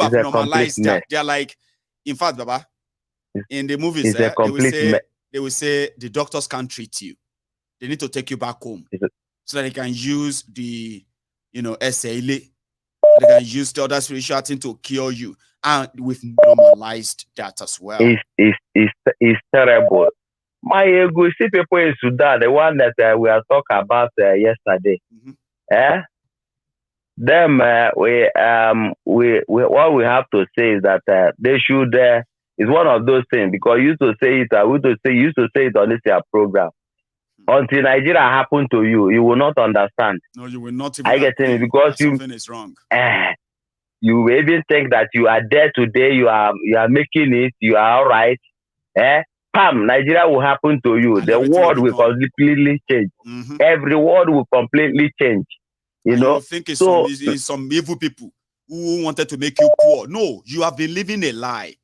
have normalized that. They're like, in fact, Baba, in the movies, they will say the doctors can't treat you. They need to take you back home so that they can use the, SALA. They can use the other spiritual thing to cure you. And we've normalized that as well. It's terrible. My ego, see people in Sudan, the one that we are talking about yesterday. Them, what we have to say is that they should. It's one of those things because you used to say it. You used to say it on this program. Until Nigeria happened to you, you will not understand. No, you will not. Even I get it because something is wrong. You will even think that you are there today. You are making it. You are all right. Pam, Nigeria will happen to you. And the world will completely change. Every world will completely change. You think it's some evil people who wanted to make you poor. No, you have been living a lie.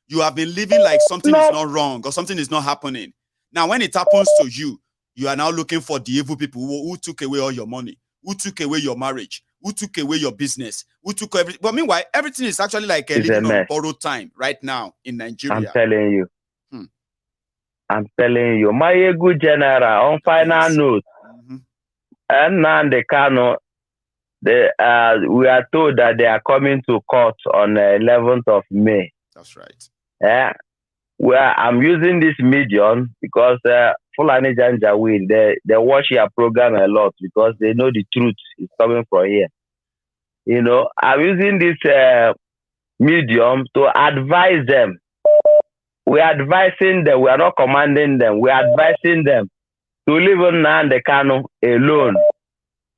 You have been living like something is not wrong or something is not happening. Now, when it happens to you, you are now looking for the evil people who took away all your money, who took away your marriage, who took away your business, who took everything. But meanwhile, everything is actually like living on borrowed time right now in Nigeria. I'm telling you. I'm telling you. My good general, on final note, and now the Kano, we are told that they are coming to court on the 11th of May. That's right. Where I'm using this medium because Fulani Janjaweed, they watch your program a lot because they know the truth is coming from here. I'm using this medium to advise them. We are advising them. We are not commanding them. We are advising them to leave Nnamdi Kanu alone.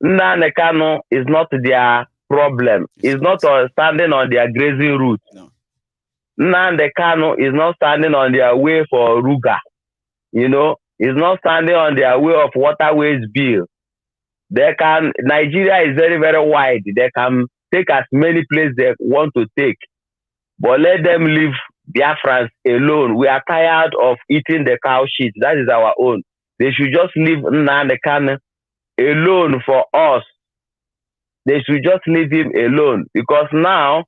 Nnamdi Kanu is not their problem. It's not standing on their grazing route. No. Nnamdi Kanu is not standing on their way for Ruga. Is not standing on their way of waterways bill. Nigeria is very, very wide. They can take as many places they want to take. But let them leave Biafrans alone. We are tired of eating the cow shit. That is our own. They should just leave Nnamdi Kanu alone for us. They should just leave him alone. Because now,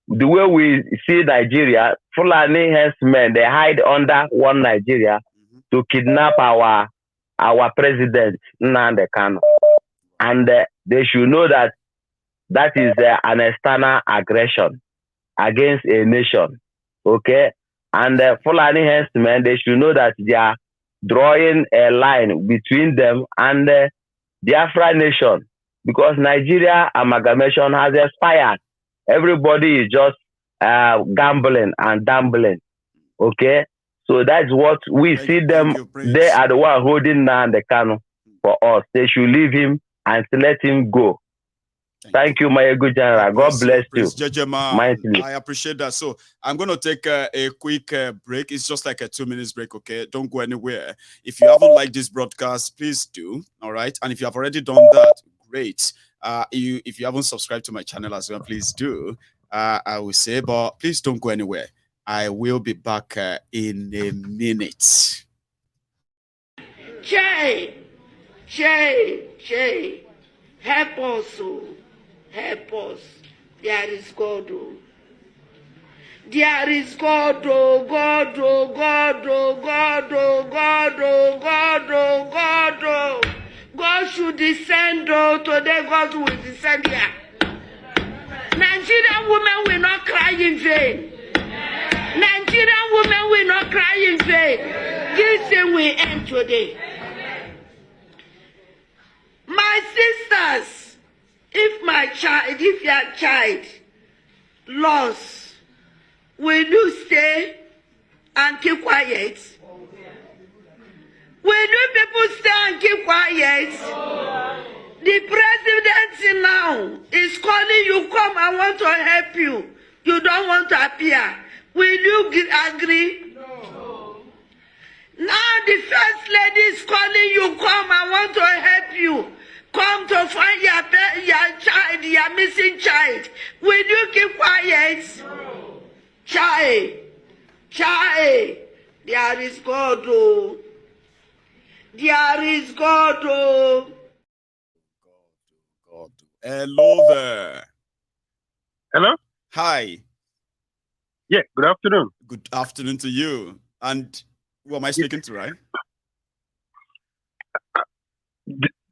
the way we see Nigeria, Fulani herdsmen, they hide under one Nigeria to kidnap our president, Nnamdi Kanu. And they should know that that is an external aggression against a nation. Okay? And Fulani herdsmen, they should know that they are drawing a line between them and the Biafra nation. Because Nigeria amalgamation has expired. Everybody is just gambling and gambling. Okay? So that's what we see them. They are the one holding Nnamdi Kanu for us. They should leave him and let him go. Thank you, my good general. God bless you. I appreciate that. So I'm going to take a quick break. It's just like a 2 minutes break, okay? Don't go anywhere. If you haven't liked this broadcast, please do, all right? And if you have already done that, great. If you haven't subscribed to my channel as well, please do. I will say, but please don't go anywhere. I will be back in a minute. Jay, help us, help us. There is God, there is God, God, God, God, God, God, God. God should descend, today God will descend here. Nigerian women will not cry in vain. Nigerian women will not cry in vain. This thing will end today. My sisters, if your child lost, will you stay and keep quiet? Will you people stay and keep quiet? The president now is calling you, come, I want to help you. You don't want to appear. Will you agree? No. Now the first lady is calling you, come, I want to help you. Come to find your child, your missing child. Will you keep quiet? No. Child, there is God, oh. There is God, oh. God. Hello there. Hello? Hi. Yeah, good afternoon. Good afternoon to you. And who am I speaking to, right?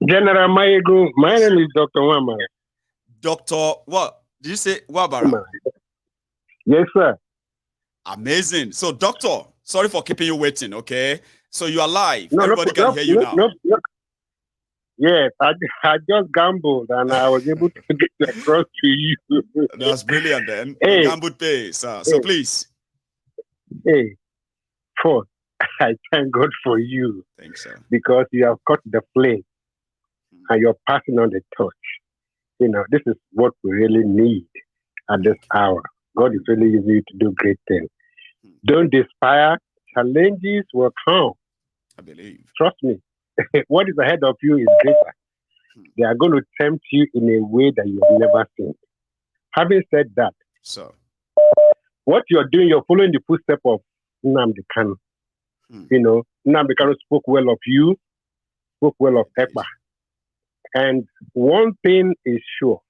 General Mayegu, my name is Dr. Wama. Dr. What? Did you say Wabara? Yes, sir. Amazing. So, doctor, sorry for keeping you waiting, okay? So you are live. Everybody can hear you now. Yes, I just gambled and I was able to get across to you. That's brilliant then. Hey. Gambled pays. So please. Hey, first, I thank God for you. Thanks, sir. Because you have caught the flame and you're passing on the torch. You know, this is what we really need at this hour. God is really using you to do great things. Don't despair. Challenges will come. I believe. Trust me. What is ahead of you is greater. They are going to tempt you in a way that you've never seen. Having said that, what you're doing, you're following the footsteps of Nnamdi Kanu. You know, Nnamdi Kanu spoke well of you, spoke well of Ekpa. And one thing is sure,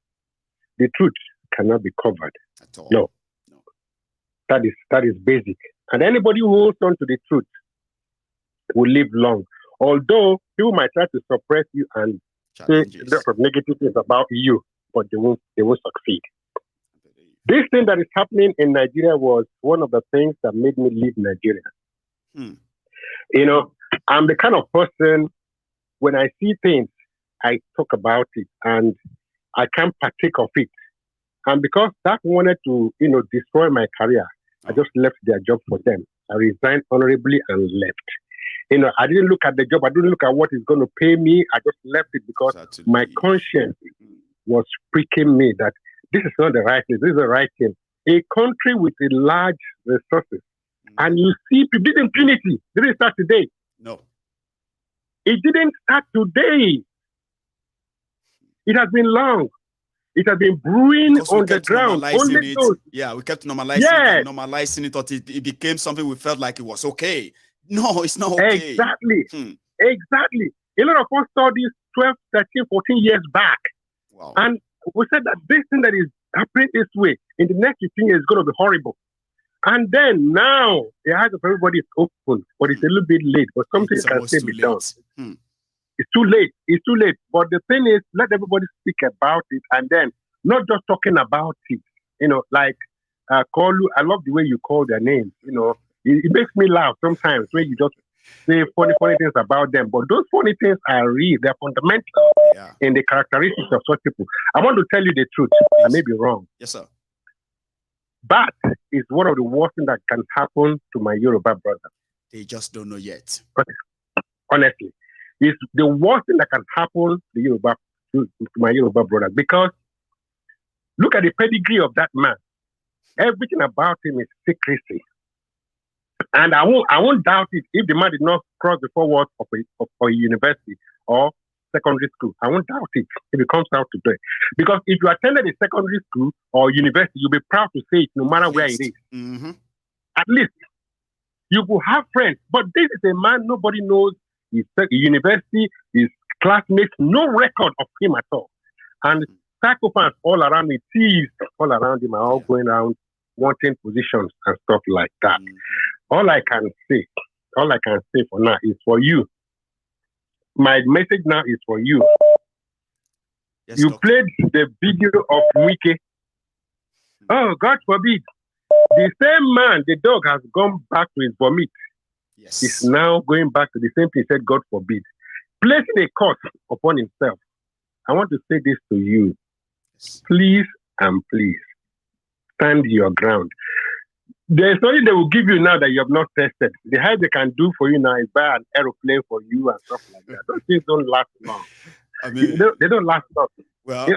the truth cannot be covered. At all. No. That is basic. And anybody who holds on to the truth will live long. Although people might try to suppress you and say lots of negative things about you, but they won't succeed. This thing that is happening in Nigeria was one of the things that made me leave Nigeria. You know, I'm the kind of person, when I see things, I talk about it and I can't partake of it. And because that wanted to, you know, destroy my career, I just left their job for them. I resigned honorably and left. You know, I didn't look at the job. I didn't look at what is going to pay me. I just left it because my conscience was pricking me that this is not the right thing. This is the right thing. A country with a large resources. And you see people, this impunity didn't start today. No. It didn't start today. It has been long. It has been brewing on the ground. Only those. Yeah, we kept normalizing it and normalizing it until it became something we felt like it was okay. No, it's not okay. Exactly. Exactly. A lot of us saw this 12, 13, 14 years back. Wow. And we said that this thing that is happening this way, in the next 15 years, is going to be horrible. And then now, the eyes of everybody is open, but it's a little bit late. But something can still be done. It's too late. It's too late. But the thing is, let everybody speak about it and then not just talking about it. You know, like Kolu, I love the way you call their names. You know, it makes me laugh sometimes when you just say funny things about them. But those funny things are real. They're fundamental in the characteristics of such people. I want to tell you the truth. Please. I may be wrong. Yes, sir. But it's one of the worst things that can happen to my Yoruba brothers. They just don't know yet. Honestly. It's the worst thing that can happen to my Yoruba brother, because look at the pedigree of that man. Everything about him is secrecy. And I won't doubt it if the man did not cross the forward of a university or secondary school. I won't doubt it if it comes out today. Because if you attended a secondary school or university, you'll be proud to say it no matter where it is. Mm-hmm. At least you will have friends. But this is a man nobody knows. His university, his classmates, no record of him at all. And psychopaths all around him, thieves all around him are all going around wanting positions and stuff like that. All I can say for now is for you. My message now is for you. Yes, you doctor. played the video of Wike. Oh, God forbid. The same man, the dog, has gone back to his vomit. Yes. He's now going back to the same thing he said, God forbid. Placing a curse upon himself. I want to say this to you. Yes. Please and please stand your ground. There's nothing they will give you now that you have not tested. The highest they can do for you now is buy an aeroplane for you and stuff like that. Those things don't last long. I mean, they don't last long. Well,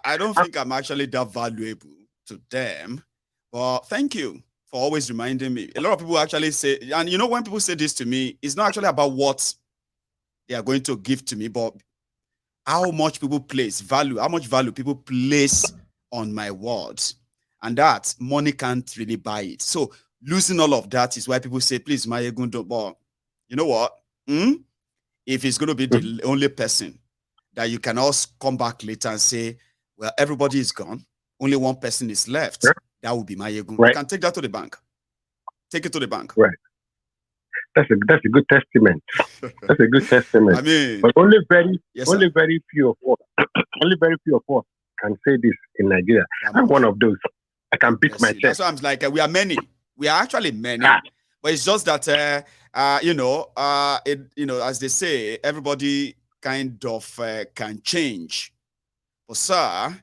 I don't think I'm actually that valuable to them. But thank you for always reminding me. A lot of people actually say, and you know, when people say this to me, it's not actually about what they are going to give to me, but how much people place value, how much value people place on my words. And that money can't really buy it. So losing all of that is why people say, please, Mayegun, don't. But you know what? If it's going to be the only person that you can also come back later and say, well, everybody is gone. Only one person is left. that would be Mayegun. Right. You can take that to the bank. Take it to the bank. Right. That's a good testament. That's a good testament. I mean, but only very few of us, can say this in Nigeria. I'm one of those. I can beat my chest. That's why I'm like, we are many. We are actually many. But it's just that, as they say, everybody kind of can change. But sir,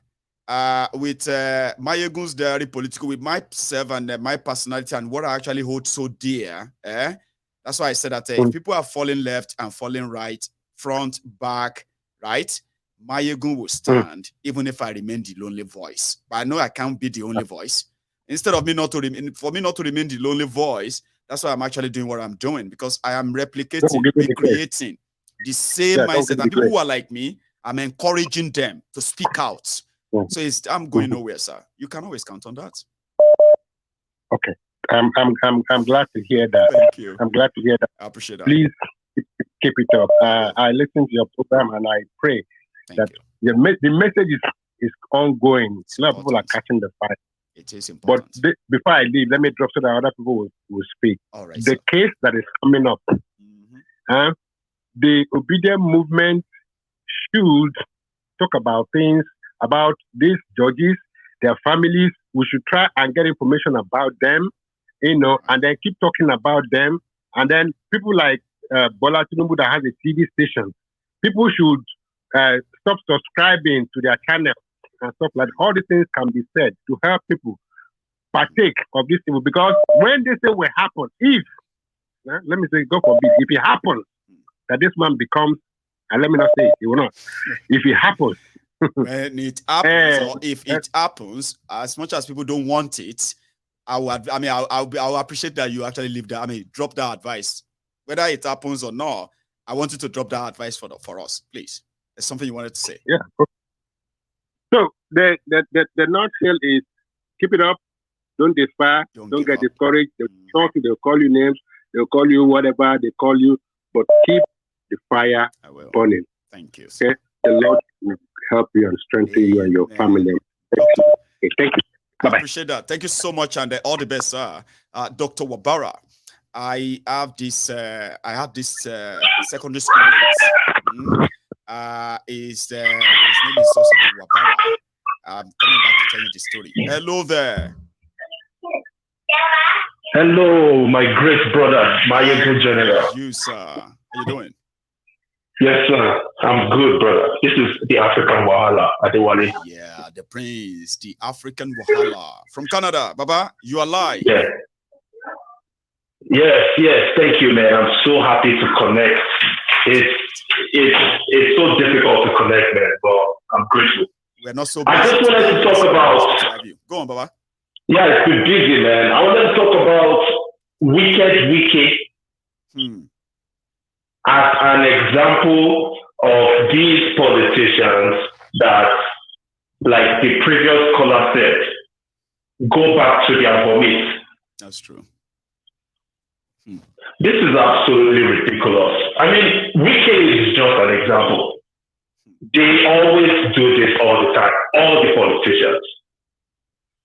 with Mayegun's diary political, with myself and my personality and what I actually hold so dear, that's why I said that if people are falling left and falling right, front, back, right, Mayegun will stand, even if I remain the lonely voice. But I know I can't be the only voice. Instead of me not to remain the lonely voice, that's why I'm actually doing what I'm doing, because I am replicating, recreating the same mindset. And people who are like me, I'm encouraging them to speak out. So I'm going nowhere, sir. You can always count on that. Okay. I'm glad to hear that. Thank you. I'm glad to hear that. I appreciate that. Please keep it up. I listen to your program and I pray that the message is ongoing. A lot of people are catching the fire. It is important. But before I leave, let me drop so that other people will speak. All right, the case that is coming up, the obedient movement should talk about things, about these judges, their families. We should try and get information about them, and then keep talking about them. And then people like Bola Tinubu that has a TV station, people should stop subscribing to their channel and stuff like that. All these things can be said to help people partake of this thing, because when this thing will happen, if let me say, God forbid, if it happens that this man becomes, and let me not say it will not, if it happens, when it happens, or if it happens, as much as people don't want it, I'll appreciate that you actually leave that. Drop that advice, whether it happens or not. I want you to drop that advice for us, please. There's something you wanted to say. Yeah. So the nutshell is keep it up. Don't despair. Don't get discouraged. They'll call you names. They'll call you whatever they call you. But keep the fire burning. Thank you. Okay. The Lord will help you and strengthen you and your family. Thank you. Bye-bye. I appreciate that. Thank you so much, and all the best, sir. Dr. Wabara. I have this secondary school mate. His name is also Wabara. I'm coming back to tell you the story. Hello there. Hello, my great brother, Mayegun General. You, sir. How you doing? Yes, sir. I'm good, brother. This is the African Wahala, Adewale. Yeah, the prince, the African Wahala. From Canada, Baba, you are live. Yeah. Yes. Thank you, man. I'm so happy to connect. It's so difficult to connect, man, but I'm grateful. We're not so I just wanted to talk about... Go on, Baba. Yeah, it's been busy, man. I wanted to talk about Wicked Wiki as an example of these politicians that, like the previous caller said, go back to their vomit. That's true. This is absolutely ridiculous. Wiki is just an example. They always do this all the time, all the politicians.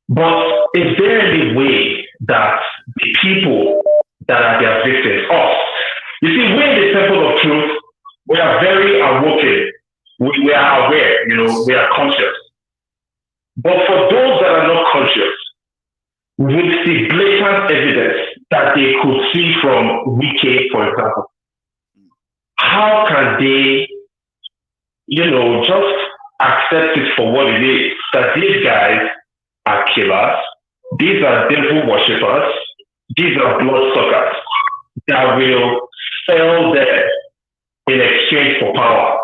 But is there any way that the people that are their victims, us, you see, we're in the temple of truth, we are very awoken, we are aware, we are conscious. But for those that are not conscious, with the blatant evidence that they could see from Wiki, for example, how can they, just accept it for what it is, that these guys are killers, these are devil worshippers, these are bloodsuckers that will sell them in exchange for power?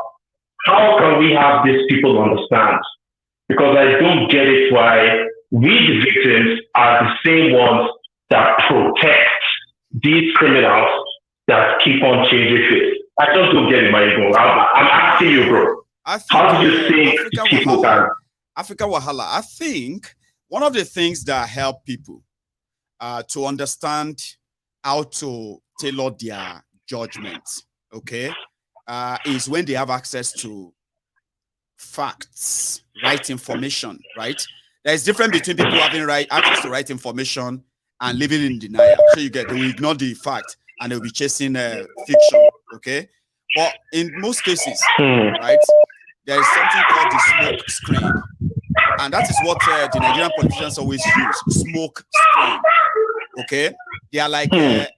How can we have these people understand? Because I don't get it why we, the victims, are the same ones that protect these criminals that keep on changing face. I just don't get it, Mayegun. I'm asking you, bro. How do you think people can... Africa Wahala, I think one of the things that help people to understand how to tailor their judgments, is when they have access to facts, right information, right? There is difference between people having access to right information and living in denial. So you get, they will ignore the fact and they'll be chasing fiction. Okay, but in most cases, right, there is something called the smoke screen, and that is what the Nigerian politicians always use: smoke screen. Okay, they are like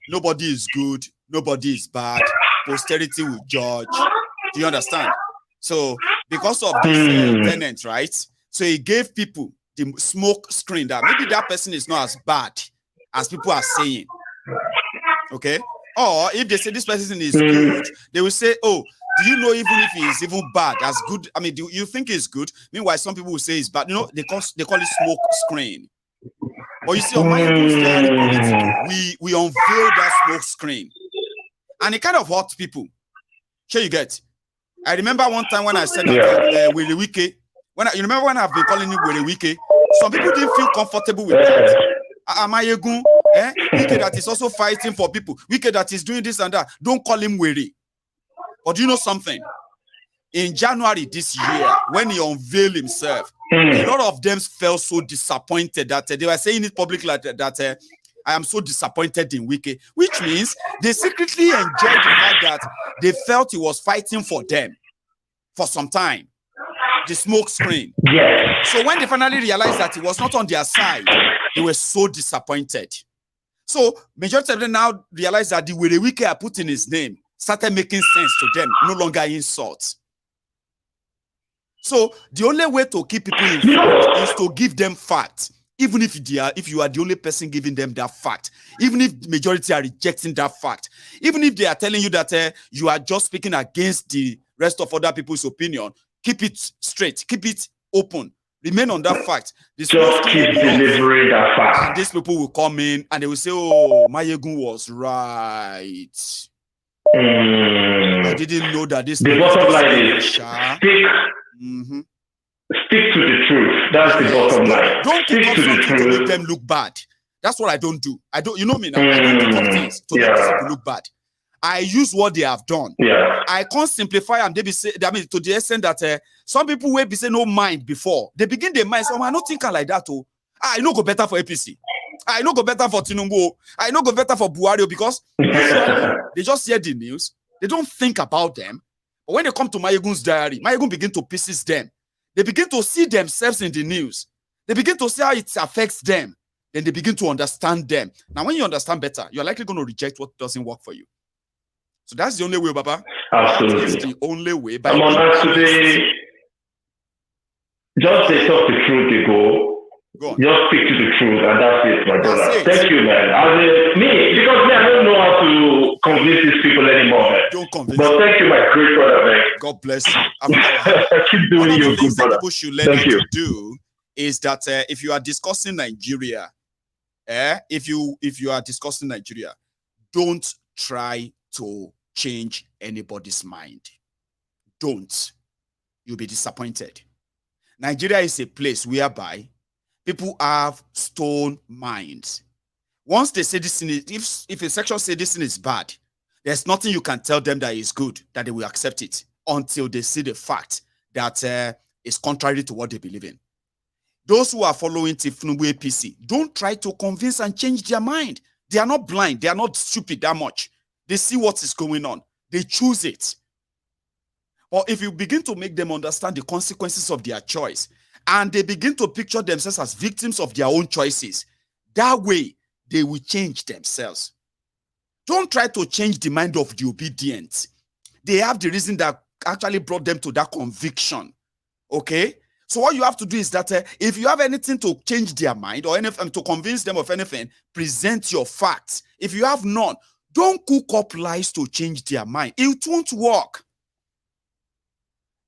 nobody is good, nobody is bad. Posterity will judge. Do you understand? So because of this tenant, right? So he gave people the smoke screen that maybe that person is not as bad as people are saying. Okay? Or if they say this person is good, they will say, oh, do you know even if he is even bad, as good? I mean, do you think he's good? Meanwhile, some people will say he's bad. You know, they call it smoke screen. But you see, on my we unveil that smoke screen. And it kind of hurts people. Sure you get. I remember one time when I said that with the wiki, you remember when I've been calling you with the wiki, some people didn't feel comfortable with that. Amayegun, Wike that is also fighting for people. Wike that is doing this and that. Don't call him Were. But do you know something? In January this year, when he unveiled himself, a lot of them felt so disappointed that they were saying it publicly that I am so disappointed in Wike, which means they secretly enjoyed the fact that they felt he was fighting for them for some time. The smoke screen. Yes. So when they finally realized that he was not on their side, they were so disappointed. So majority of them now realize that the Wike I put in his name started making sense to them, no longer insults. So the only way to keep people informed is to give them facts, even if you are the only person giving them that fact, even if the majority are rejecting that fact, even if they are telling you that you are just speaking against the rest of other people's opinion, keep it straight, keep it open, remain on that fact. Just keep delivering that fact. And these people will come in and they will say, oh, Mayegun was right. I didn't know that this. The bottom line is stick to the truth. That's the bottom line. Don't stick to the truth to make them look bad. That's what I don't do. I don't. You know me now. I don't pick up things to make people look bad. I use what they have done. Yeah. I can't simplify and they be say. I mean, to the extent that some people will be saying no mind before they begin their mind. So I don't think like that. Oh, I know go better for APC. I know go better for Tinubu. I know go better for Buhari because they just hear the news. They don't think about them. But when they come to Mayegun's diary, Mayegun begin to pieces them. They begin to see themselves in the news. They begin to see how it affects them. Then they begin to understand them. Now, when you understand better, you're likely going to reject what doesn't work for you. So that's the only way, Baba. Absolutely. That is the only way. I'm on today. Just they talk the truth, they go. Just stick to the truth, and that's it, my brother. Thank you, man. Because I don't know how to convince these people anymore, man. Don't convince But thank you, my great brother, man. God bless you. Keep doing your good, brother. People should learn how to do is that if you are discussing Nigeria, if you are discussing Nigeria, don't try to change anybody's mind. Don't. You'll be disappointed. Nigeria is a place whereby people have stone minds. Once they say this thing is, if a section say this thing is bad, there's nothing you can tell them that is good, that they will accept it until they see the fact that is contrary to what they believe in. Those who are following Tinubu APC, don't try to convince and change their mind. They are not blind. They are not stupid that much. They see what is going on. They choose it. Or if you begin to make them understand the consequences of their choice, and they begin to picture themselves as victims of their own choices, that way they will change themselves. Don't try to change the mind of the obedient. They have the reason that actually brought them to that conviction. Okay? So what you have to do is that if you have anything to change their mind or anything to convince them of anything, present your facts. If you have none, don't cook up lies to change their mind. It won't work.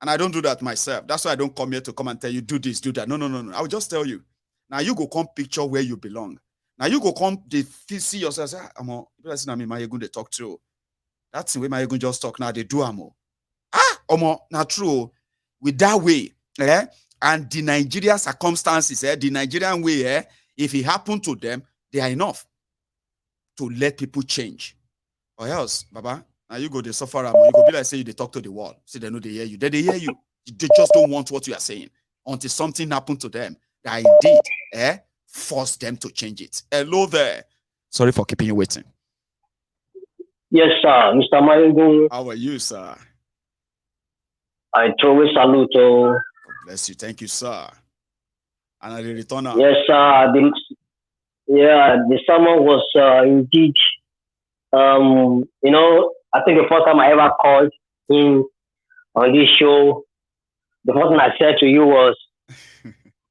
And I don't do that myself. That's why I don't come here to come and tell you, do this, do that. No. I will just tell you. Now you go come picture where you belong. Now you go come, they see yourself, say, Amo, Mayegun they talk to. That's the way Mayegun just talk now, they do Amo. Omo, not true. With that way, and the Nigerian circumstances, the Nigerian way, if it happened to them, they are enough to let people change. Or else, Baba, now you go they suffer, you go be like say they talk to the wall. See, they know they hear you. They hear you. They just don't want what you are saying until something happened to them. that indeed force them to change it. Hello there. Sorry for keeping you waiting. Yes, sir. Mr. Mayogun. How are you, sir? I truly salute. God bless you. Thank you, sir. And I return. Yes, sir. The sermon was indeed, I think the first time I ever called in on this show, the first thing I said to you was,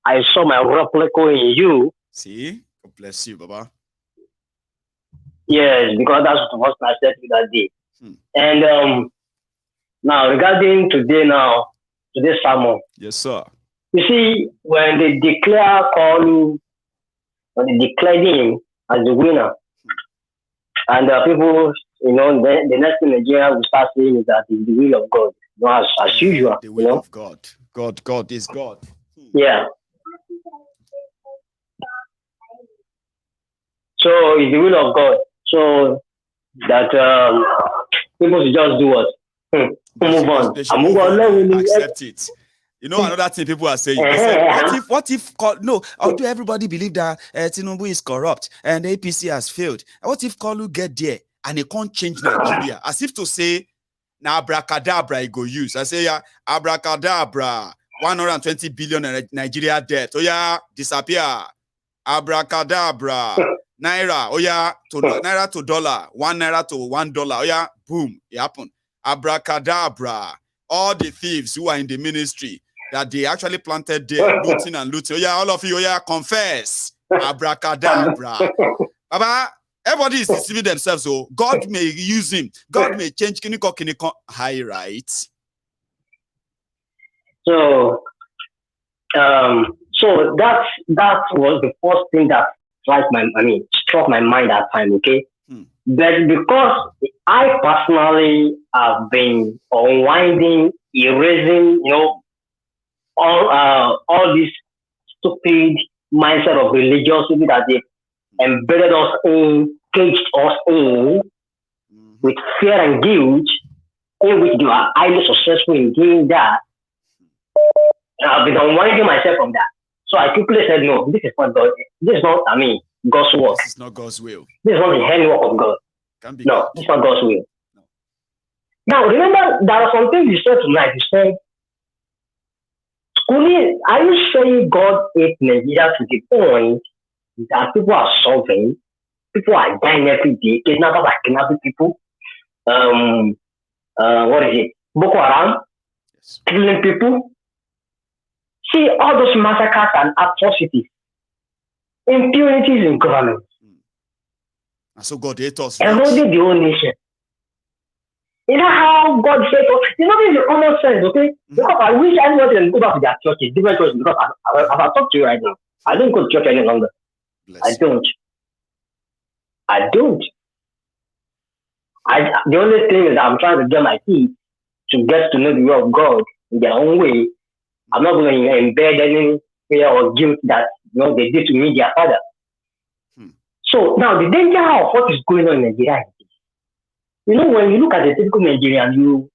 I saw my replica in you. See? God bless you, Baba. Yes, because that's the first thing I said to you that day. And now, regarding today's sermon. Yes, sir. You see, when they declare him as the winner, and people, the next thing Nigeria will start saying is that it's the will of God, as usual. The will of God. God is God. Yeah. So it's the will of God. So that people should just do what? Move on. Accept it. You know, another thing people are saying, they said, what if, although everybody believe that Tinubu is corrupt and the APC has failed, what if Kolu get there and he can't change Nigeria? As if to say, now abracadabra he go use. I say, yeah, abracadabra, 120 billion Nigeria debt. Oh yeah, disappear. Abracadabra, naira. Oh yeah, naira to dollar, 1 naira to $1. Oh yeah, boom, it happened. Abracadabra. All the thieves who are in the ministry that they actually planted there, looting and looting. Oh yeah, all of you, oh yeah, confess. Abracadabra. Baba, everybody is deceiving themselves. So God may use him. God may change kiniko. High, right? So that was the first thing that struck my mind that time. Okay. But because I personally have been unwinding, erasing, all this stupid mindset of religiosity that they embedded us in, caged us in, with fear and guilt, in which they are highly successful in doing that. I've been unwinding myself from that. So I quickly said, no, this is not God. This is not, God's work. This is not God's will. This is not the handwork of God. No, this is not God's will. No. Now, remember, there are some things you said tonight. You said, are you saying God hates Nigeria to the point that people are suffering, people are dying every day, kidnappers are kidnapping people, Boko Haram, killing people? See, all those massacres and atrocities, impunities in government. And so God hates us. Eroding the whole nation. You know how God said, this is the common sense, okay? Because I wish everybody can go back to their churches, different churches, because I talk to you right now. I don't go to church any longer. I don't. The only thing is I'm trying to get my kids to get to know the will of God in their own way. I'm not going to embed any fear or guilt that they did to me, their father. So now the danger of what is going on in Nigeria is, when you look at the typical Nigerian,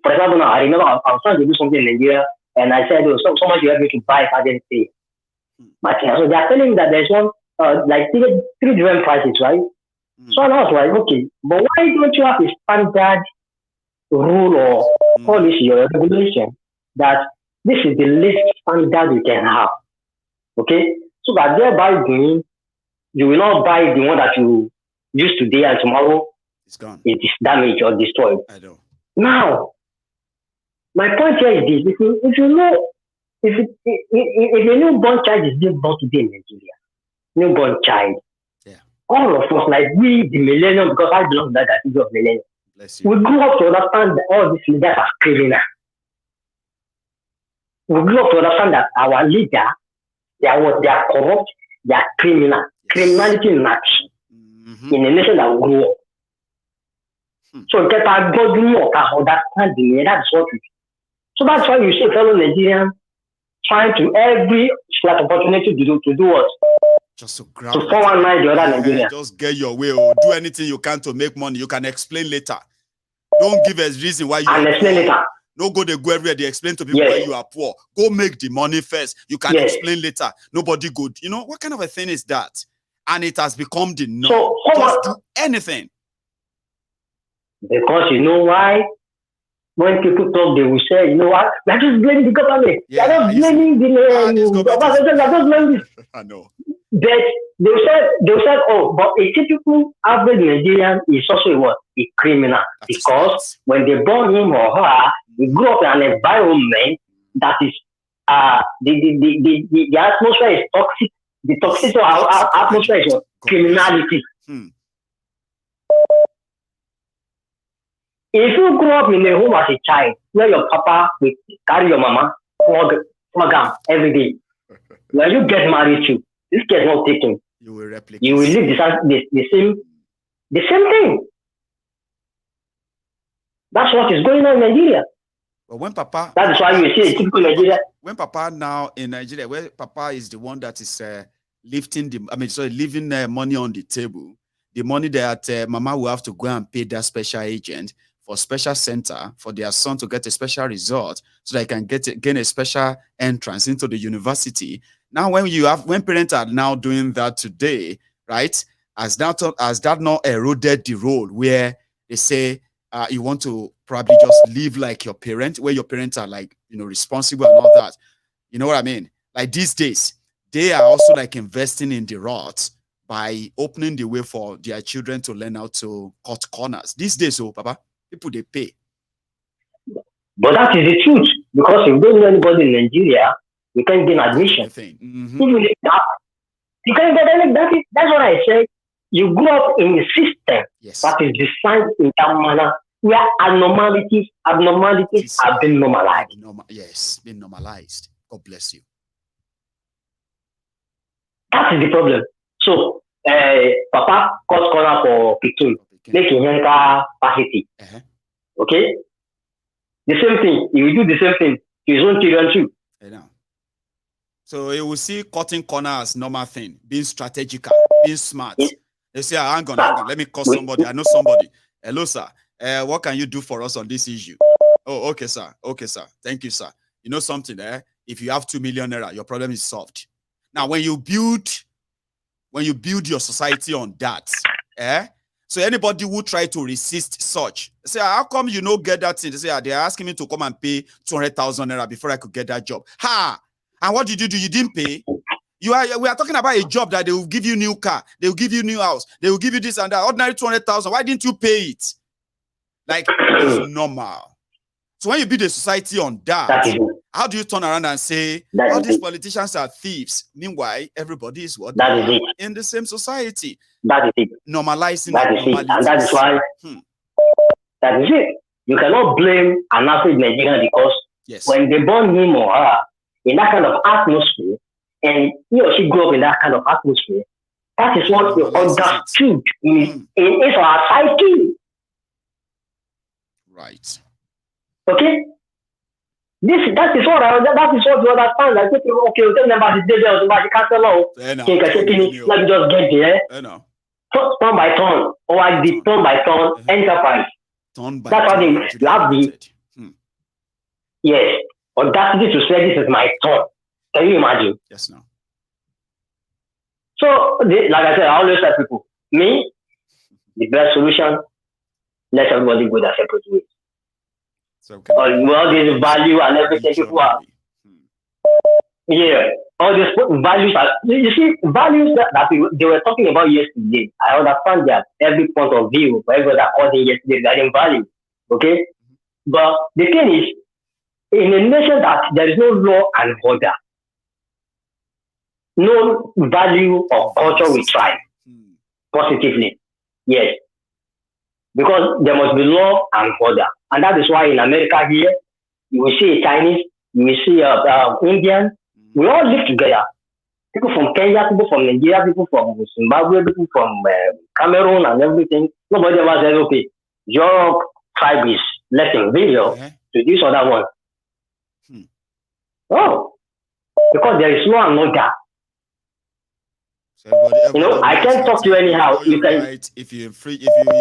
for example, now I remember I was trying to do something in Nigeria, and I said, so much you have me to buy if I didn't pay. So they are telling me that there's one, three different prices, right? So I was like, okay, but why don't you have a standard rule or policy or regulation that this is the least standard you can have? Okay? So that thereby doing, you will not buy the one that you use today and tomorrow it's gone. It is damaged or destroyed. I know. Now, my point here is this: if a newborn child is being born today in Nigeria, newborn child, all of us, like we, the millennium, because I belong to that category of millennium, we grew up to understand that all these leaders are criminal. We grew up to understand that our leader, they are corrupt, they are criminal. Criminality in action in a nation that grew up. So get our God more understanding, that's what it is. So that's why you see fellow Nigerians trying to every slight opportunity to do what? Just to grab to 419 the other Nigerians. Just get your way or do anything you can to make money. You can explain later. Don't give us reason why you explain later. No go, they go everywhere. They explain to people why you are poor. Go make the money first. You can explain later. Nobody good. You know, what kind of a thing is that? And it has become the norm. So, just do anything. Because you know why? When people talk, they will say, you know what? They're just blaming the government. They're just blaming the I know. But they said, oh, but a typical average Nigerian is also a criminal. Because when they born him or her, they grew up in an environment that is the atmosphere is toxic. The toxic atmosphere is criminality. If you grow up in a home as a child where your papa will carry your mama, flog her every day, when you get married to, this gets not taken. You will replicate. You will live the same thing. That's what is going on in Nigeria. But when Papa, that is why you see a typical Nigeria. When Papa now in Nigeria, where Papa is the one that is leaving money on the table, the money that Mama will have to go and pay that special agent for special center for their son to get a special result so they can gain a special entrance into the university. Now, when parents are now doing that today, right? As that not eroded the role where they say you want to probably just live like your parent, where your parents are like, responsible and all that. You know what I mean? Like these days, they are also like investing in the rot by opening the way for their children to learn how to cut corners. These days, Papa, people, they pay. But that is the truth. Because if you don't know anybody in Nigeria, you can't get admission. You can't get any. That's what I said. You grew up in a system that is designed in that manner where abnormalities have been normalized. Been normalized. God bless you. That is the problem. So, Papa cut corner for Pikin, making him capacity. Okay? The same thing. He will do the same thing to his own children too. I know. So you will see cutting corner as normal thing, being strategical, being smart. They say, hang on, let me call somebody. I know somebody. Hello, sir. What can you do for us on this issue? Oh, okay, sir. Okay, sir. Thank you, sir. You know something, if you have 2 million naira, your problem is solved. Now, when you build your society on that, so anybody who try to resist such, say, how come you no get that thing? They say, they're asking me to come and pay 200,000 naira before I could get that job. Ha! And what did you do? You didn't pay. We are talking about a job that they will give you new car, they will give you new house, they will give you this and that. Ordinary 200,000. Why didn't you pay it? Like it's normal. So when you build a society on that, how do you turn around and say all these politicians are thieves? Meanwhile, everybody is what in the same society. That is it. Normalizing that is it. And that is why that is it. You cannot blame an average Nigerian because when they born him or her in that kind of atmosphere, and he or she grew up in that kind of atmosphere, that is what they understood in our psyche. Right. Okay? That is what you understand. Like, okay, we'll tell them about the day or about the castle law. Let me just get there. Turn by turn, or like the turn by turn enterprise. That's how you have the yes, audacity to say this is my turn. Can you imagine? Yes, no. So, like I said, I always tell people, me, the best solution, let everybody go their separate ways. So all this value and everything people are. Yeah, all these values are, you see, values that they were talking about yesterday. I understand that every point of view for everybody according yesterday regarding value. Okay? But the thing is, in a nation that there is no law and order, no value or culture will thrive positively. Yes. Because there must be law and order. And that is why in America here, you will see a Chinese, you will see Indian. We all live together. People from Kenya, people from Nigeria, people from Zimbabwe, people from Cameroon and everything. Nobody ever says, okay, your tribe is less inferior to this other one. Oh, because there is law and order. So everybody I can't talk to you anyhow. You can. Right. If you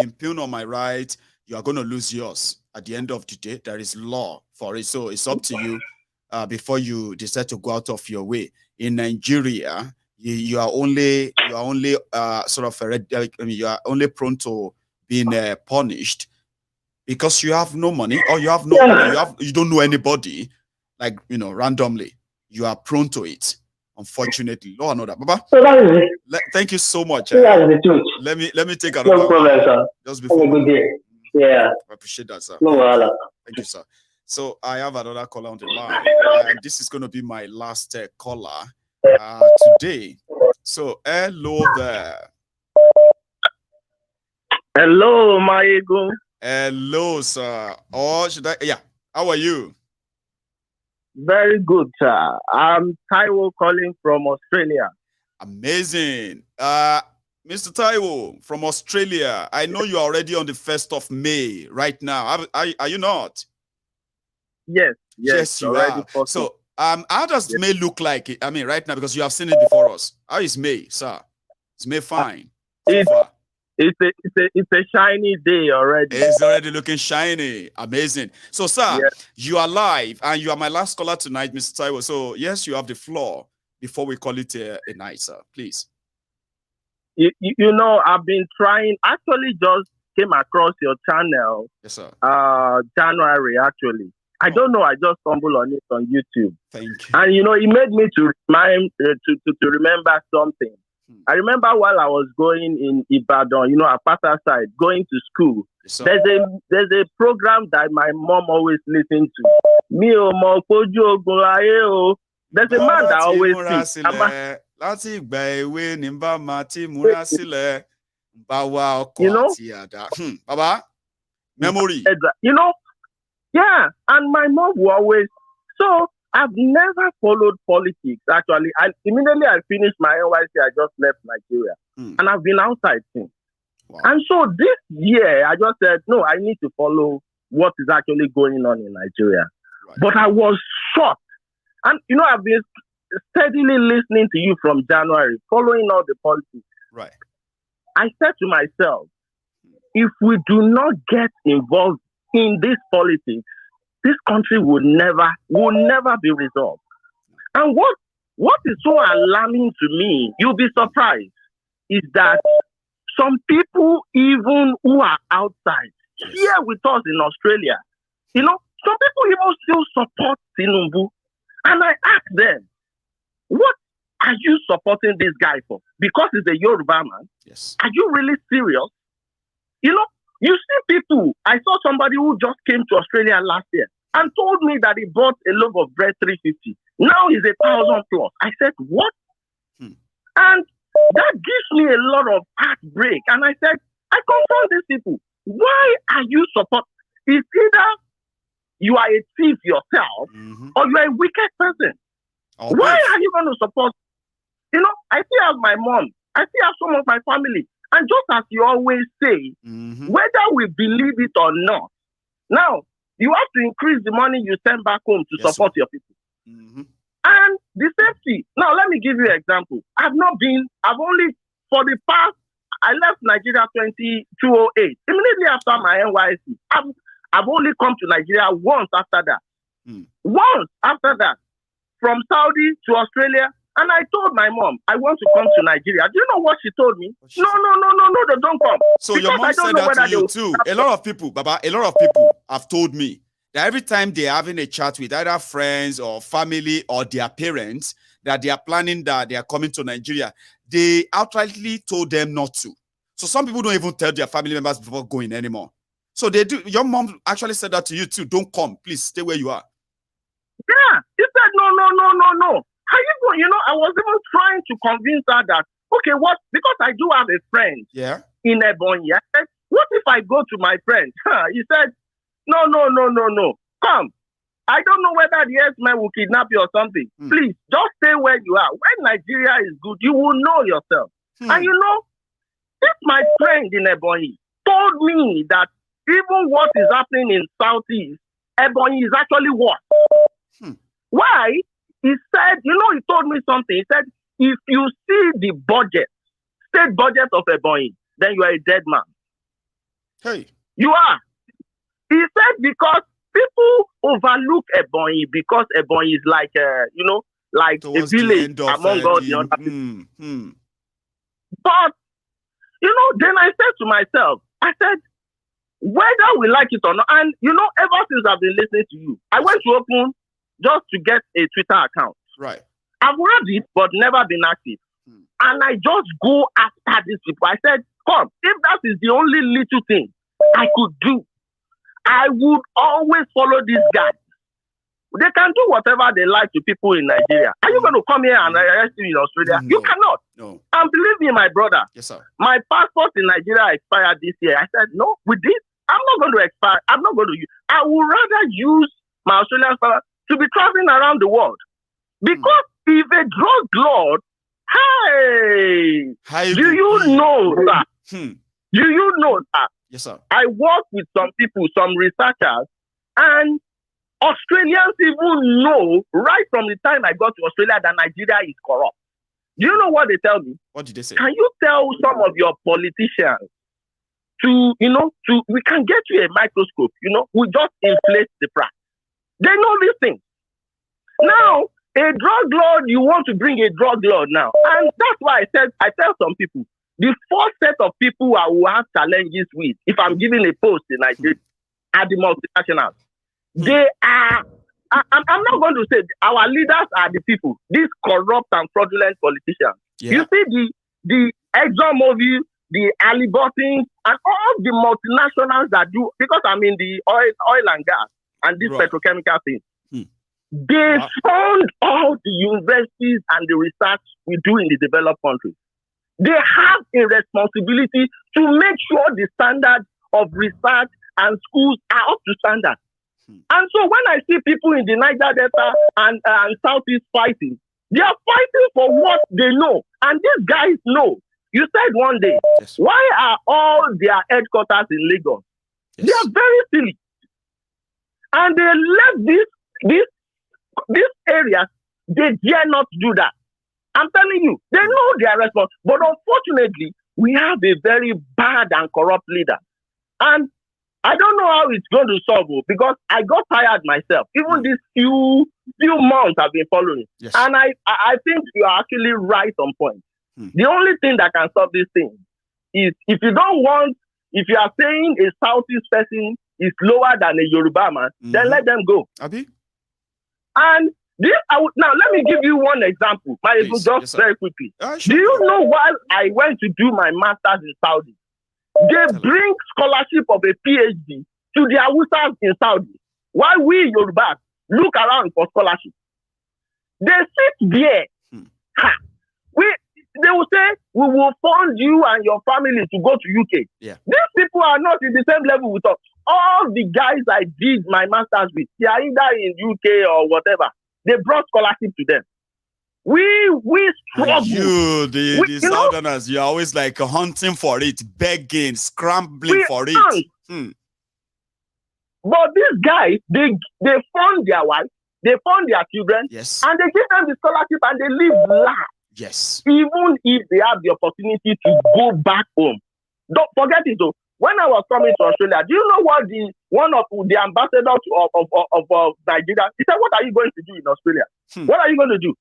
impugn on my right, you are going to lose yours. At the end of the day, there is law for it. So it's up to you before you decide to go out of your way. In Nigeria, you are only sort of you are only prone to being punished because you have no money, or you have no you don't know anybody, like, you know, randomly. You are prone to it, unfortunately. Law and order. Baba, So that is it. Thank you so much. That is the truth. Let me take another. No problem, sir. Just before. Have a good day. Yeah. I appreciate that, sir. No problem. Thank you, sir. So I have another caller on the line, and this is going to be my last caller today. So hello there. Hello, my ego. Hello, sir. Or should I? Yeah. How are you? Very good, sir. I'm Taiwo calling from Australia. Amazing. Mr. Taiwo from Australia. I know you are already on the 1st of May right now. Are you not? Yes, you are. So, how does May look like? I mean, right now, because you have seen it before us. How is May, sir? Is May fine? It's a shiny day already. It's already looking shiny. Amazing. So, sir, you are live, and you are my last caller tonight, Mr. Taiwo. So, yes, you have the floor before we call it a night, sir. Please. You know, I've been trying. Actually, just came across your channel. Yes, sir. January, actually. I don't know. I just stumbled on it on YouTube. Thank you. And you know, it made me to remind to remember something. I remember while I was going in Ibadan, you know, Apata side, going to school. Yes, there's a program that my mom always listened to. There's a man that always sings. You know, Baba, memory. You know, yeah, and my mom will always. So I've never followed politics. Actually, immediately I finished my NYC, I just left Nigeria, and I've been outside since. Wow. And so this year, I just said, no, I need to follow what is actually going on in Nigeria. Right. But I was shocked, and you know, I've been steadily listening to you from January, following all the politics. Right. I said to myself, if we do not get involved in this politics, this country will never be resolved. And what is so alarming to me, you'll be surprised, is that some people, even who are outside, here with us in Australia, you know, some people even still support Tinubu. And I ask them, what are you supporting this guy for? Because he's a Yoruba man? Yes. Are you really serious? You know, you see people, I saw somebody who just came to Australia last year and told me that he bought a loaf of bread 350. Now he's 1,000 plus. I said, what? And that gives me a lot of heartbreak. And I said, I confront these people. Why are you supporting? It's either you are a thief yourself or you are a wicked person. Why are you going to support? You know, I still have my mom. I still have some of my family. And just as you always say, whether we believe it or not, now you have to increase the money you send back home to support your people. And the safety. Now, let me give you an example. I left Nigeria 2008. Immediately after my NYC, I've only come to Nigeria once after that. Once after that, from Saudi to Australia. And I told my mom, I want to come to Nigeria. Do you know what she told me? No, they don't come. So because your mom said that to you too. A lot of people, Baba, have told me that every time they're having a chat with either friends or family or their parents, that they are planning that they are coming to Nigeria, they outrightly told them not to. So some people don't even tell their family members before going anymore. So they do. Your mom actually said that to you too. Don't come. Please stay where you are. Yeah. She said, no. How you going? You know, I was even trying to convince her that, okay, what? Because I do have a friend in Ebonyi. I said, what if I go to my friend? He said, no. Come. I don't know whether the S-man will kidnap you or something. Please, just stay where you are. When Nigeria is good, you will know yourself. And you know, if my friend in Ebonyi told me that even what is happening in Southeast, Ebonyi is actually worse. Why? He said, you know, he told me something. He said, if you see the budget, state budget of Ebonyi, then you are a dead man. Hey. You are. He said because people overlook Ebonyi because Ebonyi is like, like towards a village among all the other people. But, then I said to myself, I said, whether we like it or not, and ever since I've been listening to you, I went to open just to get a Twitter account. Right. I've had it, but never been active. And I just go after these people. I said, come, if that is the only little thing I could do, I would always follow these guys. They can do whatever they like to people in Nigeria. Are you going to come here and arrest you in Australia? No. You cannot. No. And believe me, my brother. Yes, sir. My passport in Nigeria expired this year. I said, no, with this, I'm not going to expire. I'm not going to use. I would rather use my Australian passport to be traveling around the world. Because if a drug lord, do you know that? Do you know that? Yes, sir. I work with some people, some researchers, and Australians even know right from the time I got to Australia that Nigeria is corrupt. Do you know what they tell me? What did they say? Can you tell some of your politicians we can get you a microscope, we just inflate the price. They know these things. Now, a drug lord, you want to bring a drug lord now. And that's why I tell some people, the first set of people I will have challenges with, if I'm giving a post in Nigeria, are the multinationals. They are, I'm not going to say our leaders are the people, these corrupt and fraudulent politicians. Yeah. You see the ExxonMobil, the Halliburton, and all the multinationals that do, because I'm in the oil and gas and this petrochemical thing, they fund all the universities and the research we do in the developed countries. They have a responsibility to make sure the standards of research and schools are up to standard. And so when I see people in the Niger Delta and Southeast fighting, they are fighting for what they know. And these guys know. You said one day, why are all their headquarters in Lagos? They are very silly. And they left these areas, they dare not do that. I'm telling you, they know they are responsible. But unfortunately, we have a very bad and corrupt leader. And I don't know how it's going to solve it because I got tired myself. Even these few months I've been following. Yes. And I think you are actually right on point. The only thing that can stop this thing is if you are saying a Southeast person is lower than a Yoruba man, then let them go. Abi? And now let me give you one example. Very quickly. Do you know while I went to do my master's in Saudi, they bring scholarship of a PhD to the Hausas in Saudi, while we Yorubas look around for scholarship. They sit there. They will say, we will fund you and your family to go to UK. Yeah. These people are not in the same level with us. All the guys I did my master's with, they are either in UK or whatever. They brought scholarship to them. We struggle. The Southerners, you're always like hunting for it, begging, scrambling for it. But these guys, they fund their wives, they fund their children, and they give them the scholarship and they live large. Yes. Even if they have the opportunity to go back home. Don't forget it though. When I was coming to Australia, do you know what one of the ambassadors of Nigeria, he said, what are you going to do in Australia? What are you going to do?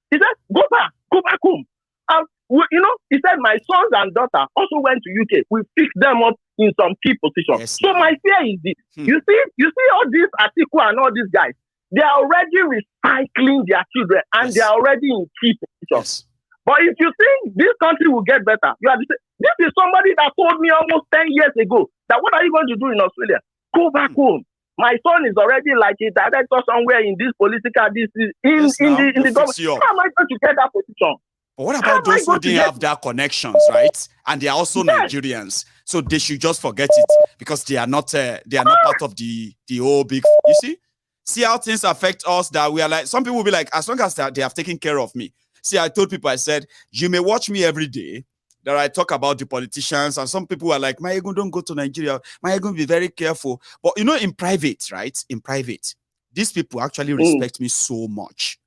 He said, go back home. And he said, my sons and daughter also went to UK. We picked them up in some key positions. Yes, so my fear is this. You see all these articles and all these guys, they are already recycling their children and they are already in key positions. But if you think this country will get better, this is somebody that told me almost 10 years ago that what are you going to do in Australia? Go back home. My son is already like a director somewhere in this political, in the government. How am I going to get that position? But what about those who didn't have that connections, right? And they are also Nigerians. So they should just forget it because they are not part of the whole big, you see how things affect us, that we are like, some people will be like, as long as they have taken care of me. See, I told people, I said, you may watch me every day that I talk about the politicians, and some people are like, my ego, don't go to Nigeria. My ego, be very careful. But in private, right? In private, these people actually respect me so much.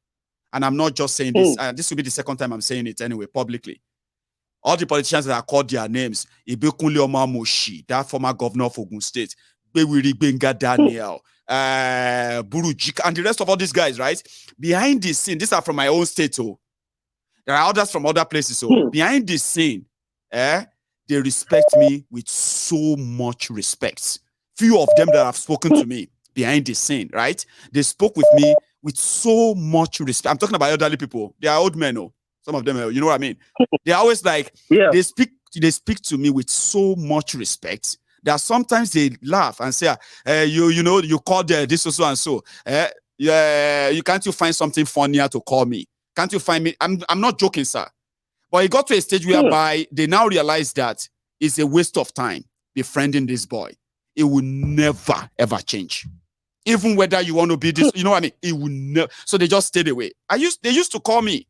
And I'm not just saying this. This will be the second time I'm saying it anyway, publicly. All the politicians that are called their names, Ibekunle Omamoshi, that former governor of Ogun State, Bewiri Benga Daniel, Burujika, and the rest of all these guys, right? Behind the scene, these are from my own state, oh. There are others from other places, so behind the scene, they respect me with so much respect. Few of them that have spoken to me behind the scene, right? They spoke with me with so much respect. I'm talking about elderly people. They are old men, oh. Some of them, you know what I mean? They're always like, they speak to me with so much respect that sometimes they laugh and say, you called this so and so. You can't you find something funnier to call me? Can't you find me? I'm not joking, sir. But it got to a stage whereby they now realize that it's a waste of time befriending this boy. It will never, ever change. Even whether you want to be this, you know what I mean? It will never. So they just stayed away. They used to call me.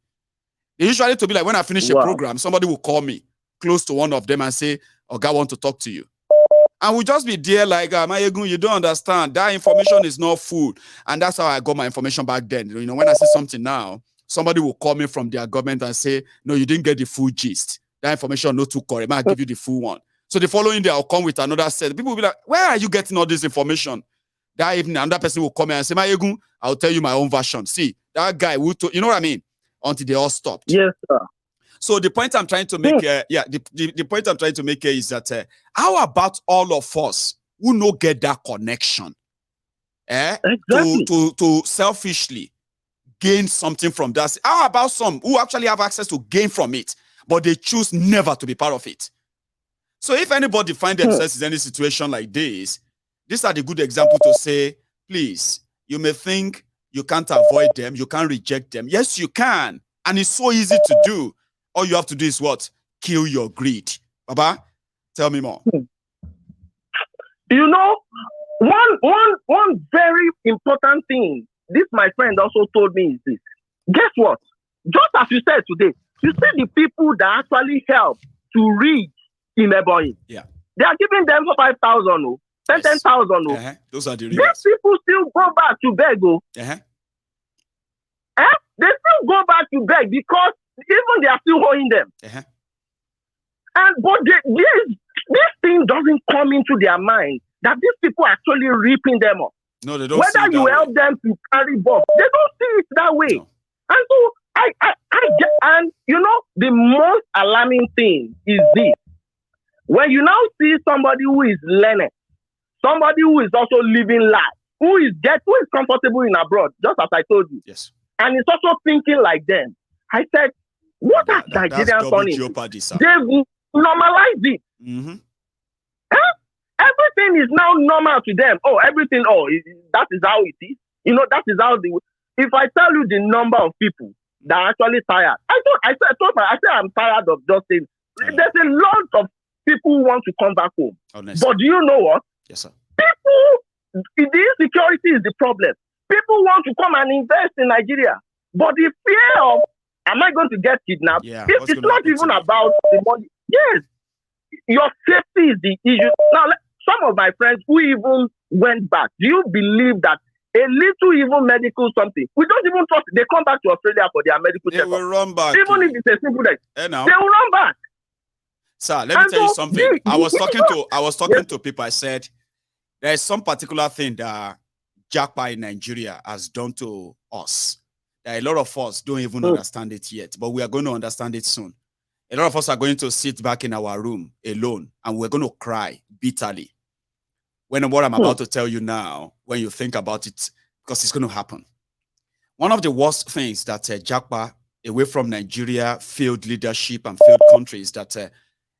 They usually to be like, when I finish a program, somebody will call me close to one of them and say, "Oh, God, I want to talk to you." And we'll just be there like, Mayegun, you don't understand. That information is not food. And that's how I got my information back then. You know, when I say something now, somebody will call me from their government and say, "No, you didn't get the full gist. That information not too correct. I'll give you the full one." So the following day, I'll come with another set. People will be like, "Where are you getting all this information?" That evening, another person will come in and say, "Mayegun, I'll tell you my own version. See, that guy will, you know what I mean?" Until they all stopped. Yes, sir. So the point I'm trying to make, the point I'm trying to make here is that how about all of us who no get that connection, exactly. to selfishly gain something from that? How about some who actually have access to gain from it, but they choose never to be part of it? So if anybody find themselves in any situation like this, these are the good example to say, please, you may think you can't avoid them, you can't reject them. Yes, you can. And it's so easy to do. All you have to do is what? Kill your greed. Baba, tell me more. You know, one very important thing, this my friend also told me is this. Guess what? Just as you said today, you see the people that actually help to read in Ebonyi. Yeah. They are giving them for 5,000, 10,000. Those are the these reasons. people still go back to beg. They still go back to beg because even they are still owing them. But this thing doesn't come into their mind that these people are actually ripping them off. No, they don't. Whether you help them to carry box, they don't see it that way. No. And so I get, and you know, the most alarming thing is this: when you now see somebody who is learning, somebody who is also living life, who is comfortable in abroad, just as I told you. Yes. And is also thinking like them. I said, what has Nigerians done? They've normalized it. Everything is now normal to them. Everything, that is how it is. You know, that is how if I tell you the number of people that are actually tired, I said I'm tired of just saying, there's a lot of people who want to come back home. But do you know what? Yes, sir. People, the insecurity is the problem. People want to come and invest in Nigeria. But the fear of, am I going to get kidnapped? It's not even about the money. Yes. Your safety is the issue. Now, some of my friends who even went back, do you believe that a little even medical something, we don't even trust, they come back to Australia for their medical checkup. They will run back. Even if it's a simple day, they will run back. Sir, let me tell you something. I was talking to people. I said, there is some particular thing that Japa in Nigeria has done to us. A lot of us don't even understand it yet, but we are going to understand it soon. A lot of us are going to sit back in our room alone and we're going to cry bitterly. What I'm about to tell you now, when you think about it, because it's going to happen. One of the worst things that Japa, away from Nigeria, failed leadership and failed countries, that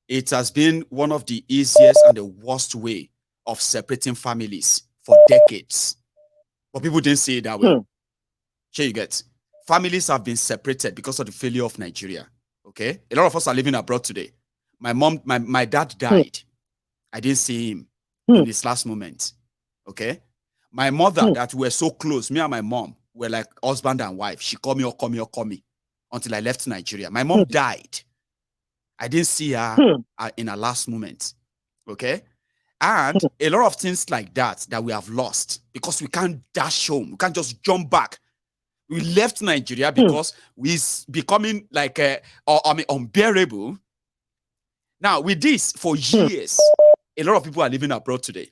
it has been one of the easiest and the worst way of separating families for decades. But people didn't see it that way. Here you get. Families have been separated because of the failure of Nigeria. Okay? A lot of us are living abroad today. My dad died. I didn't see him in his last moment. Okay? My mother, that were so close, me and my mom were like husband and wife. She called me until I left Nigeria. My mom died. I didn't see her in her last moment. Okay? And a lot of things like that we have lost because we can't dash home. We can't just jump back. We left Nigeria because we're becoming like unbearable. Now, with this, for years, a lot of people are living abroad today.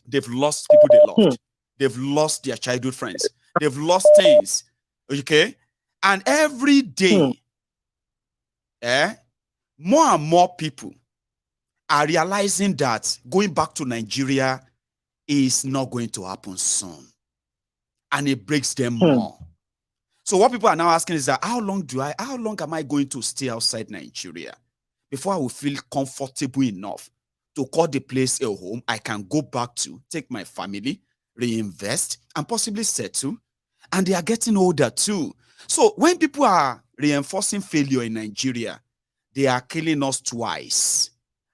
They've lost people they loved. They've lost their childhood friends. They've lost things. Okay? And every day, more and more people are realizing that going back to Nigeria is not going to happen soon. And it breaks them more. So what people are now asking is that how long am I going to stay outside Nigeria before I will feel comfortable enough to call the place a home I can go back to, take my family, reinvest, and possibly settle? And they are getting older too. So when people are reinforcing failure in Nigeria, they are killing us twice,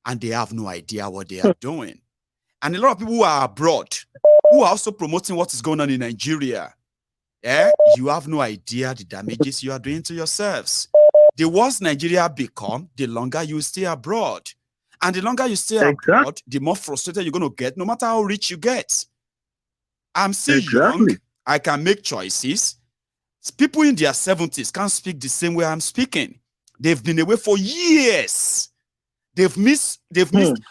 and they have no idea what they are doing. And a lot of people who are abroad, who are also promoting what is going on in Nigeria, you have no idea the damages you are doing to yourselves. The worse Nigeria become, the longer you stay abroad. And the longer you stay abroad, the more frustrated you're going to get, no matter how rich you get. I'm still young. I can make choices. People in their 70s can't speak the same way I'm speaking. They've been away for years. They've missed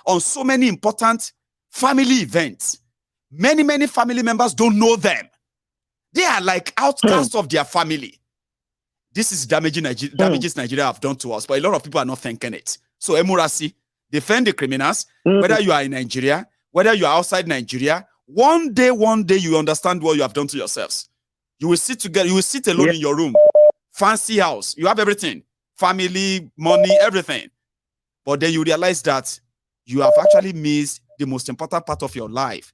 on so many important family events. Many family members don't know them. They are like outcasts of their family. This is damages Nigeria have done to us, but a lot of people are not thinking it. So Emurasi, defend the criminals, whether you are in Nigeria, whether you are outside Nigeria. One day you understand what you have done to yourselves. You will sit together, you will sit alone in your room, fancy house, you have everything, family, money, everything. But then you realize that you have actually missed the most important part of your life,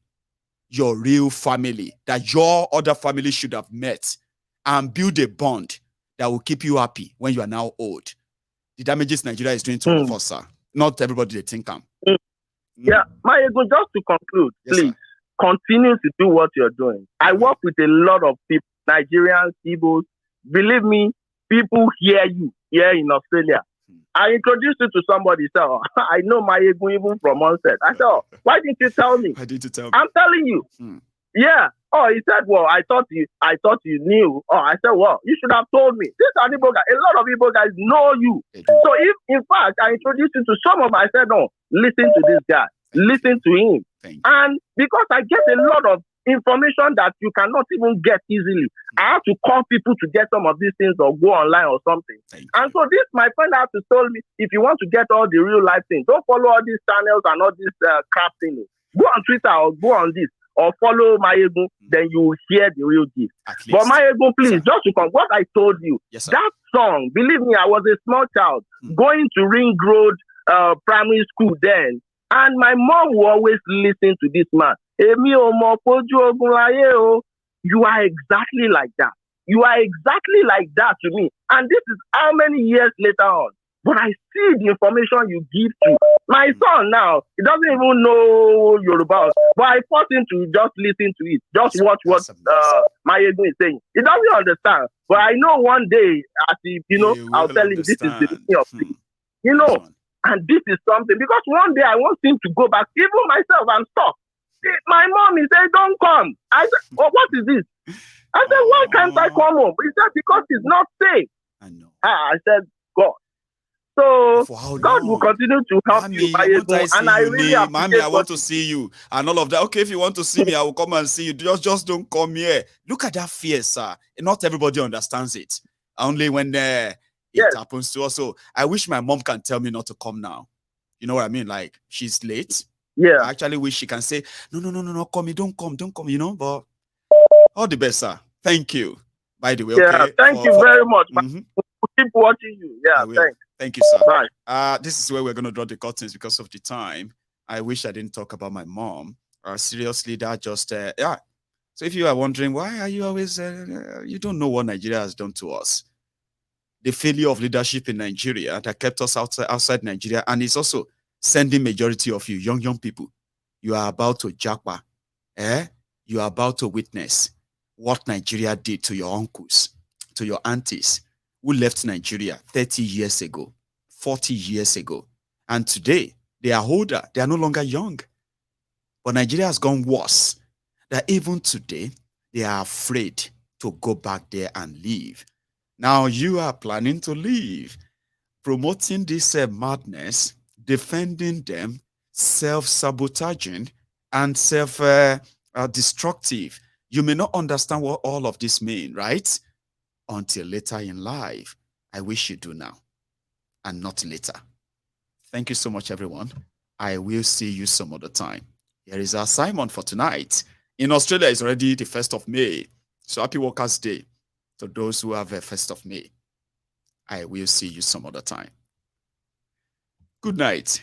your real family, that your other family should have met and build a bond that will keep you happy when you are now old. The damages Nigeria is doing to all of us, sir. Not everybody they think I'm. Yeah, Mayego, just to conclude, please, continue to do what you're doing. I work with a lot of people, Nigerians, Igbos. Believe me, people hear you here in Australia. I introduced you to somebody, so I know Mayego even from onset. I said, why didn't you tell me? Why didn't you tell me? I'm telling you. Yeah. Oh, he said, well, I thought you knew. Oh, I said, well, you should have told me. These are Igbo guys. A lot of Igbo guys know you. So if, in fact, I introduced you to some of them, I said, no, listen to this guy. Listen to him. And because I get a lot of information that you cannot even get easily, I have to call people to get some of these things or go online or something. And so this, my friend had to tell me, if you want to get all the real life things, don't follow all these channels and all this crap things. Go on Twitter or go on this. Or follow Mayego, then you will hear the real gift. But Mayego, please, just to come, what I told you, that song, believe me, I was a small child going to Ring Road primary school then, and my mom will always listen to this man. You are exactly like that. You are exactly like that to me. And this is how many years later on. But I see the information you give to my son now. He doesn't even know Yoruba, but I force him to just listen to it. Just watch what Mayego is saying. He doesn't understand. But I know one day, as if, I'll tell him this is the beginning of things. And this is something. Because one day I want him to go back. Even myself, I'm stuck. My mom, he said, don't come. I said, what is this? I said, why can't I come home? He said, because it's not safe. I know. I said, God. So God will continue to help Mommy, you. And I really Mommy, I want to see you and all of that. Okay, if you want to see me, I will come and see you. Just don't come here. Look at that fear, sir. Not everybody understands it. Only when it happens to us. So I wish my mom can tell me not to come now. You know what I mean? Like, she's late. Yeah. I actually wish she can say, no, come, don't come, but all the best, sir. Thank you. By the way, okay. Thank you very much. Keep watching you. Yeah, thanks. Thank you, sir. Bye. This is where we're going to draw the curtains because of the time. I wish I didn't talk about my mom. Seriously, that just, So if you are wondering, why are you always, you don't know what Nigeria has done to us. The failure of leadership in Nigeria that kept us outside Nigeria, and it's also sending majority of you, young people, you are about to japa. You are about to witness what Nigeria did to your uncles, to your aunties, who left Nigeria 30 years ago, 40 years ago. And today, they are older. They are no longer young. But Nigeria has gone worse. That even today, they are afraid to go back there and leave. Now, you are planning to leave, promoting this madness, defending them, self-sabotaging, and self-destructive. You may not understand what all of this means, right? Until later in life. I wish you do now and not later. Thank you so much, everyone. I will see you some other time. Here is our assignment for tonight. In Australia, it's already the 1st of May. So happy Workers' Day to those who have a 1st of May. I will see you some other time. Good night.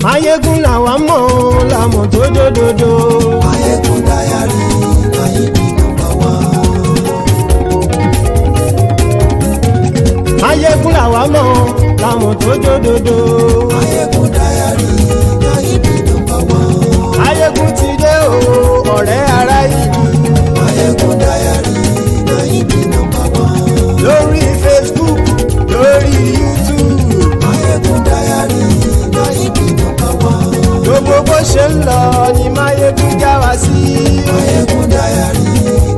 Mayegun làwa mọ̀ làmọ̀ tó dòdòdò. Mayegun Diary Nayibi #1. Mayegun làwa mọ̀ làmọ̀ tó dòdòdò. Mayegun Diary Nayibi #1. Mayegun ti dé o ọ̀rẹ́ ará ìlú. Mayegun Diary Nayibi #1. Lórí Facebook lórí YouTube. Mayegun Diary Nayibi #1. Gbogbo bó ṣe ń lọ ni Mayegun já wa sí. Mayegun Diary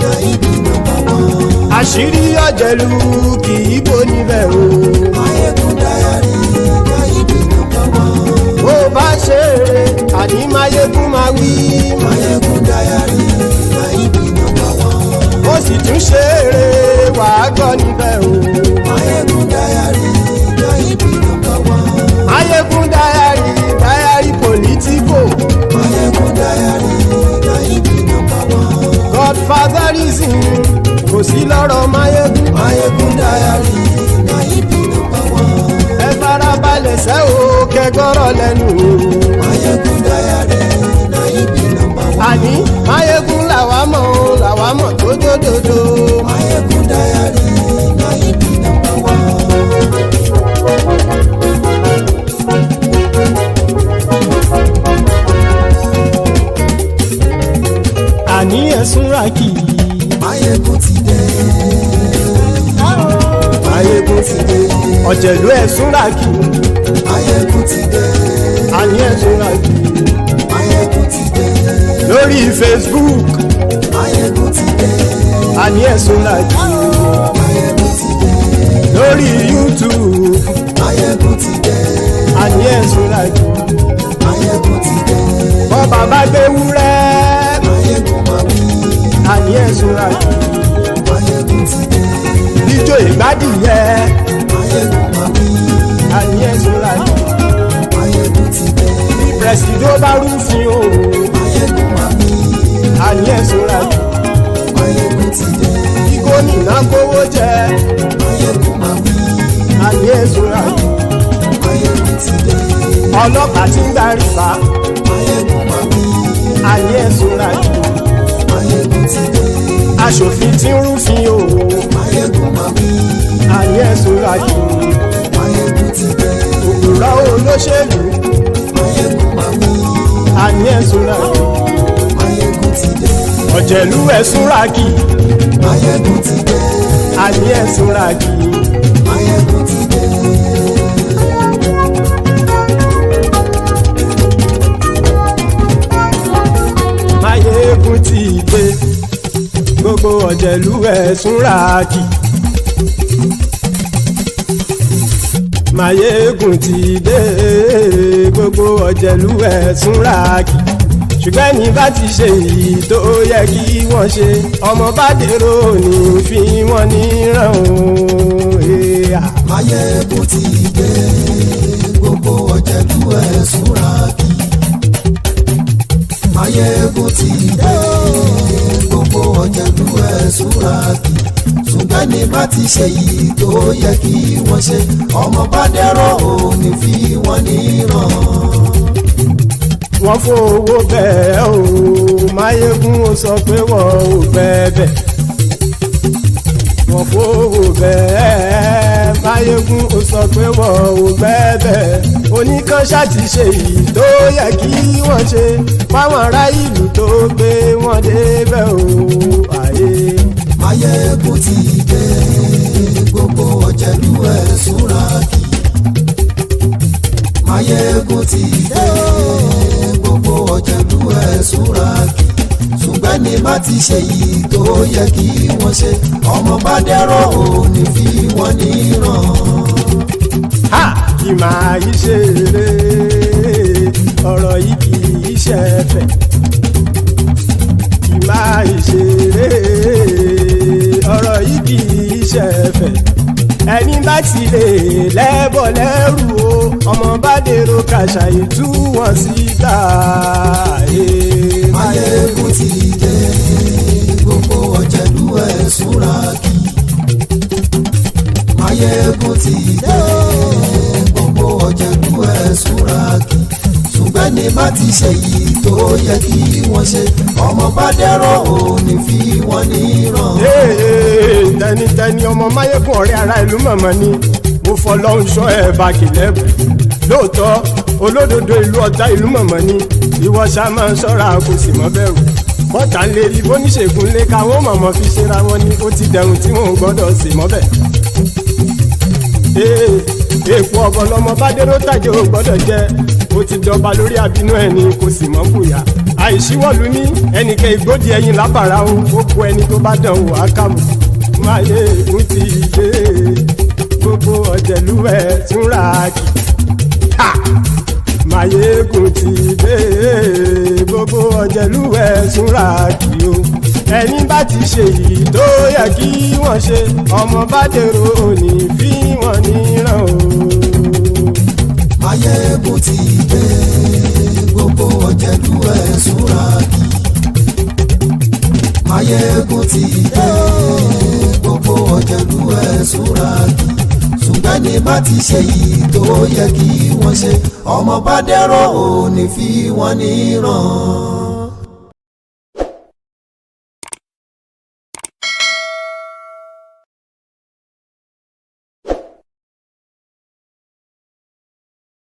Nayibi #1. Àṣírí ọ̀jẹ̀lú kì í bò níbẹ̀ o. Mayegun Diary Nayibi #1. Bó bá ṣe eré àní Mayegun máa wí. Mayegun Diary Nayibi #1. Ó sì tún ṣe eré wàá gbọ́ níbẹ̀ o. Mayegun Diary Nayibi #1. Mayegun Diary politico. Mayegun Diary Nayibi #1. Godfatherism kò sí lọ́rọ̀ Mayegun. Mayegun Diary Nayibi #1. Ẹ farabalẹ̀ sẹ́ o kẹgọ́rọ̀ lẹ́nu o. Mayegun Diary Nayibi #1. Àní Mayegun làwa mọ̀ tó dòdòdò. Mayegun Diary Nayibi #1. Àní ẹ̀sùn ràkì. Mayegun ti dé. Mayegun ti dé. Ọ̀jẹ̀lú ẹ̀sùn ràkì. Mayegun ti dé. Àní ẹ̀sùn ràkì. Mayegun ti dé. Lórí Facebook. Mayegun ti dé. Àní ẹ̀sùn ràkì. Mayegun ti dé. Lórí YouTube. Mayegun ti dé. Àní ẹ̀sùn ràkì. Mayegun ti dé. Bọ́ bàbá gbé wúrẹ́. Mayegun máa wí. Àní ẹ̀sùn ràkì. Mayegun ti dé. Ijó ìgbádìyẹ. Mayegun máa wí. Àní ẹ̀sùn ràkì. Mayegun ti dé. Pẹ̀sìdó bá rúfin o. Mayegun máa wí. Àní ẹ̀sùn ràkì. Mayegun ti dé. Kí gómìnà kówó jẹ. Mayegun máa wí. Àní ẹ̀sùn ràkì. Mayegun ti dé. Ọlọ́pàá tí ń gba rìbá. Mayegun máa wí. Àní ẹ̀sùn ràkì. Mayegun ti dé. Aṣòfin tí ń rúfin o. Mayegun máa wí. Àní ẹ̀sùn ràkì. Mayegun ti dé. Òpùrọ́ olóṣèlú. Mayegun máa wí. Àní ẹ̀sùn ràkì. Mayegun ti dé. Ọ̀jẹ̀lú ẹ̀sùn ràkì. Mayegun ti dé. Àní ẹ̀sùn ràkì. Mayegun ti dé. Mayegun ti dé. Gbogbo ọ̀jẹ̀lú ẹ̀sùn ràkì. Mayegun ti dé. Gbogbo ọ̀jẹ̀lú ẹ̀sùn ràkì. Ṣùgbọ́n ní bá ti ṣe èyí tó yẹ kí wọ́n ṣe, ọmọ bá dèrò ní fi wọ́n níran o. Mayegun ti dé. Gbogbo ọ̀jẹ̀lú ẹ̀sùn ràkì. Mayegun ti dé. Gbogbo ọ̀jẹ̀lú ẹ̀sùn ràkì. Ṣùgbọ́n ní bá ti ṣe èyí tó yẹ kí wọ́n ṣe, ọmọ bá dèrò ní fi wọ́n níran. Wọ́n fowó bẹ́ẹ̀ o, Mayegun ó sọ pé wọ́n ò bẹ́ẹ̀. Wọ́n fowó bẹ́ẹ̀, Mayegun ó sọ pé wọ́n ò bẹ́ẹ̀. Oníkan ṣáàtì ṣe èyí tó yẹ kí wọ́n ṣe, fáwọn ará ìlú tó gbé wọn débẹ̀ o. Mayegun ti dé. súnrakì. Máyégún ti dé gbogbo ọ̀jẹ̀lú ẹ̀ súnrakì. Ṣùgbọ́n ní bá ti ṣe yìí tó yẹ kí wọ́n ṣe, ọmọ bá dẹ́rọ̀ ò ní fi wọ́n níran. Kì máa yí ṣeré ọ̀rọ̀ yìí kì í ṣẹ̀fẹ̀. Kì máa yí ṣeré ọ̀rọ̀ yìí kì í ṣẹ̀fẹ̀. Ẹni bá ti lè lẹ́bọ̀ lẹ́rù o, ọmọ bá dèrò kàṣà ìtú wọn síta. Máyégún ti dé gbogbo ọ̀jẹ̀lú ẹ̀ súnrakì. Máyégún ti dé gbogbo ọ̀jẹ̀lú ẹ̀ súnrakì. Ṣùgbọ́n ní bá ti ṣe yìí tó yẹ kí wọ́n ṣe, ọmọ bá dẹ́rọ̀ ò ní fi wọ́n níran. Tẹnitẹni ọmọ Máyégún ọ̀rẹ́ ara ìlú mọ̀mọ́ ni mo fọlọ́hún sọ ẹ̀ bá kìlẹ́bù. Lóòótọ́ olódodo ìlú ọ̀tá ìlú mọ̀mọ́ ni ìwọ ṣá máa ń ṣọ́ra kò sì mọ́ bẹ̀rù. Bọ́tà ń lè rí bóníṣègùn lé káwọn mọ̀mọ́ fi ṣera wọn ni ó ti dẹrùn tí wọn ò gbọ́dọ̀ sì mọ́ bẹ̀. Èèpo ọ̀bọ lọmọ bá dérò tàjẹ́ ò gbọ́dọ̀ jẹ́, ó ti dọba lórí àbínú ẹni kò sì mọ́ bùyà. Àìsíwọ̀lú ní ẹnìkẹ́ ìgbódì ẹyin lábàrá o, ó kó ẹni tó bá dán wò á kàmù. Máyégún ti dé gbogbo ọ̀jẹ̀lú ẹ̀ súnrakì. Máyégún ti dé gbogbo ọ̀jẹ̀lú ẹ̀ súnrakì o. Ẹni bá ti ṣe yìí tó yẹ kí wọ́n ṣe, ọmọ bá dèrò òní fi wọ́n níran o. Máyégún ti dé gbogbo ọ̀jẹ̀lú ẹ̀ súnrakì. Máyégún ti dé gbogbo ọ̀jẹ̀lú ẹ̀ súnrakì. Ṣùgbọ́n ní bá ti ṣe yìí tó yẹ kí wọ́n ṣe, ọmọ bá dẹ́rọ̀ ò ní fi wọ́n níran.